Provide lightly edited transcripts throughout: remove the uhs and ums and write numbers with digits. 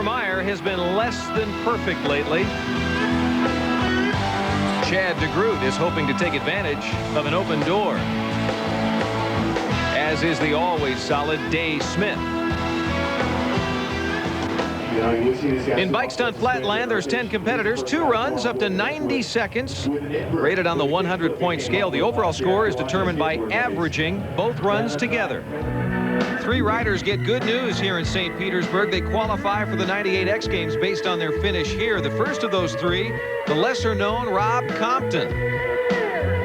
Trevor Meyer has been less than perfect lately. Chad DeGroot is hoping to take advantage of an open door, as is the always solid Dave Smith. In bike stunt Flatland, there's 10 competitors, 2 runs up to 90 seconds. Rated on the 100-point scale, the overall score is determined by averaging both runs together. 3 riders get good news here in St. Petersburg. They qualify for the 98 X Games based on their finish here. The first of those 3, the lesser-known Rob Compton.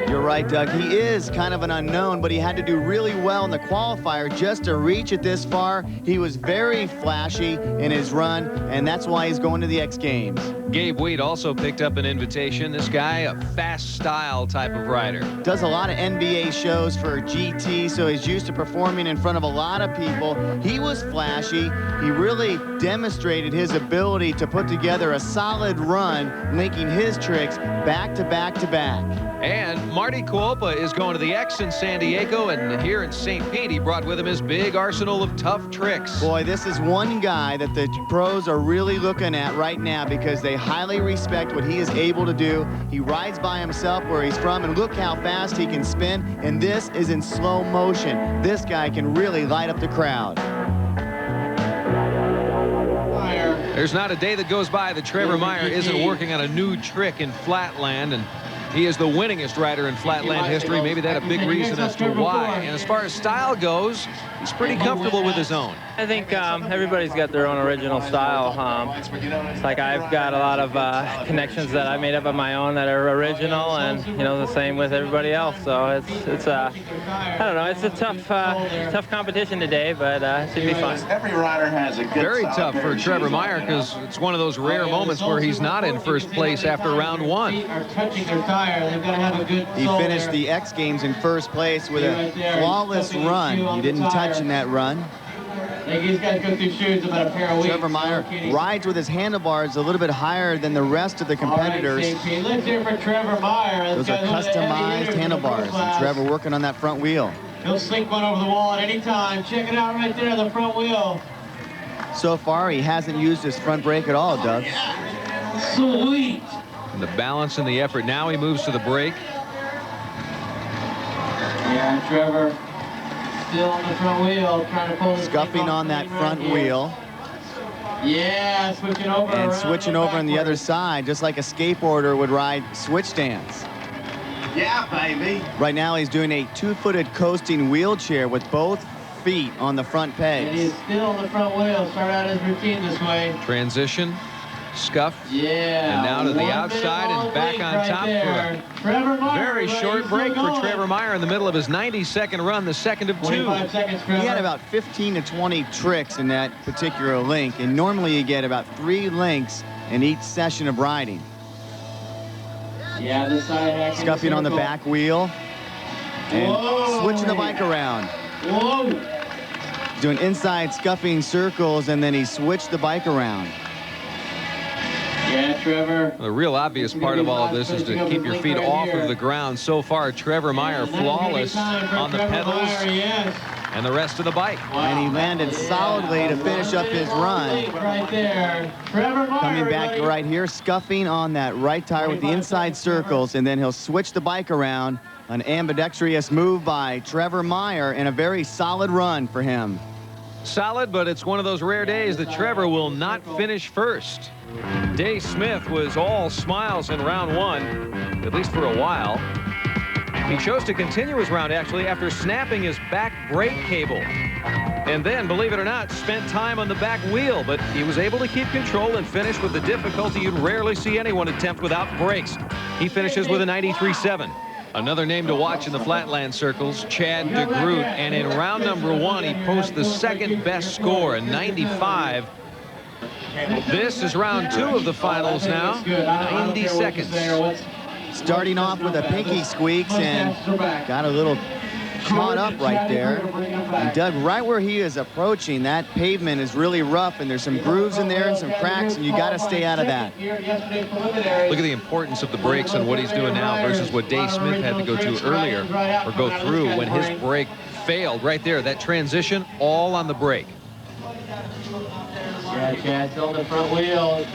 You're right, Doug. He is kind of an unknown, but he had to do really well in the qualifier just to reach it this far. He was very flashy in his run, and that's why he's going to the X Games. Gabe Wheat also picked up an invitation. This guy, a fast style type of rider. Does a lot of NBA shows for GT, so he's used to performing in front of a lot of people. He was flashy. He really demonstrated his ability to put together a solid run, linking his tricks back to back to back. And Marty Kuopa is going to the X in San Diego, and here in St. Pete, he brought with him his big arsenal of tough tricks. Boy, this is one guy that the pros are really looking at right now because they highly respect what he is able to do. He rides by himself where he's from, and look how fast he can spin, and this is in slow motion. This guy can really light up the crowd. There's not a day that goes by that Trevor Meyer isn't working on a new trick in Flatland, and he is the winningest rider in Flatland history. Maybe that's a big reason as to why. And as far as style goes, he's pretty comfortable with his own. I think everybody's got their own original style. It's like I've got a lot of connections that I made up on my own that are original, and the same with everybody else. So it's I don't know, it's a tough competition today, but it should be fun. Every rider has a good very tough for Trevor Meyer because it's one of those rare moments where he's not in first place after round 1. He finished the X Games in first place with a flawless run. He didn't touch in that run. He's got to go through shoes about a pair of weeks. Trevor Meyer rides with his handlebars a little bit higher than the rest of the competitors. Right, let's hear for Trevor Meyer. Those are customized handlebars, and Trevor working on that front wheel. He'll sink one over the wall at any time. Check it out right there, the front wheel. So far, he hasn't used his front brake at all, Doug. Sweet. And the balance and the effort. Now he moves to the brake. Yeah, Trevor still on the front wheel, trying to pull. Scuffing on that front wheel. Yeah, switching over. And switching over on the other side, just like a skateboarder would ride switch stance. Yeah, baby. Right now, he's doing a 2-footed coasting wheelchair with both feet on the front pegs. And he's still on the front wheel. Start out his routine this way. Transition. Scuff. Yeah. And now to the outside and back on top for a very short break for Trevor Meyer in the middle of his 90-second run, the second of 2. He had about 15 to 20 tricks in that particular link, and normally you get about 3 links in each session of riding. Yeah, this side scuffing on the back wheel and switching the bike around. Whoa. Doing inside scuffing circles, and then he switched the bike around. Yeah, Trevor. The real obvious part of all of this is to keep your feet off of the ground. So far, Trevor Meyer flawless on the pedals and the rest of the bike. And he landed solidly to finish up his run. Right there. Trevor Meyer coming back right here, scuffing on that right tire with the inside circles, and then he'll switch the bike around. An ambidextrous move by Trevor Meyer and a very solid run for him. Solid, but it's one of those rare days that Trevor will not finish first. Dave Smith was all smiles in round 1, at least for a while. He chose to continue his round, actually, after snapping his back brake cable. And then, believe it or not, spent time on the back wheel, but he was able to keep control and finish with the difficulty you'd rarely see anyone attempt without brakes. He finishes with a 93.7. Another name to watch in the Flatland circles, Chad DeGroot, and in round number 1, he posts the second best score, a 95. This is round 2 of the finals now, 90 seconds. Starting off with a pinky squeaks and got a little caught up right there. And Doug, right where he is approaching, that pavement is really rough, and there's some grooves in there and some cracks, and you got to stay out of that. Look at the importance of the brakes and what he's doing now versus what Dave Smith had to go to earlier, or go through when his brake failed. Right there, that transition all on the brake. Yeah, Chad still in the front wheel.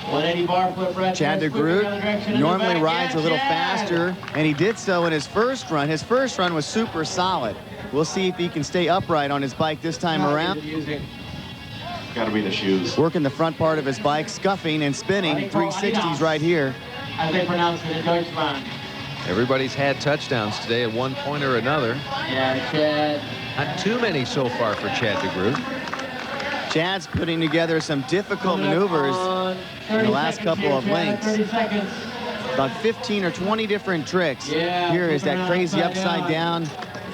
180 bar flip right. Chad DeGroot normally rides a little faster, and he did so in his first run. His first run was super solid. We'll see if he can stay upright on his bike this time around. Got to be the shoes. Working the front part of his bike, scuffing and spinning 360s right here. As they pronounce it in Deutschland. Everybody's had touchdowns today at one point or another. Yeah, Chad. Not too many so far for Chad DeGroot. Chad's putting together some difficult maneuvers in the last couple of lengths. About 15 or 20 different tricks. Here is that crazy upside down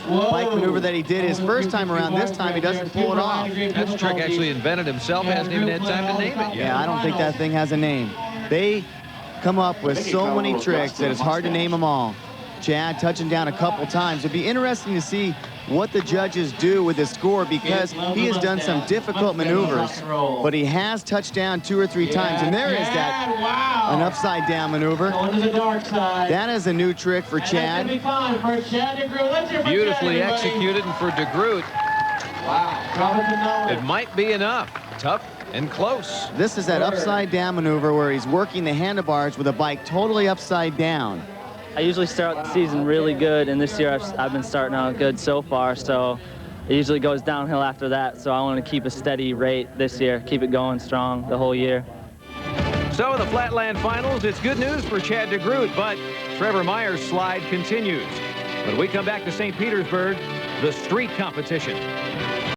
bike maneuver that he did his first time around. This time he doesn't pull it off. That's a trick actually invented himself. Hasn't even had time to name it yet. Yeah, I don't think that thing has a name. They come up with so many tricks that it's hard to name them all. Chad touching down a couple times. It'd be interesting to see what the judges do with his score, because he has done some difficult maneuvers, but he has touched down 2 or 3 times, and there is that an upside down maneuver. That is a new trick for Chad. Beautifully executed, and for DeGroot, it might be enough. Tough and close. This is that upside down maneuver where he's working the handlebars with a bike totally upside down. I usually start the season really good, and this year I've been starting out good so far, so it usually goes downhill after that, so I want to keep a steady rate this year, keep it going strong the whole year. So in the Flatland finals, it's good news for Chad DeGroot, but Trevor Meyer's slide continues. When we come back to St. Petersburg, the street competition.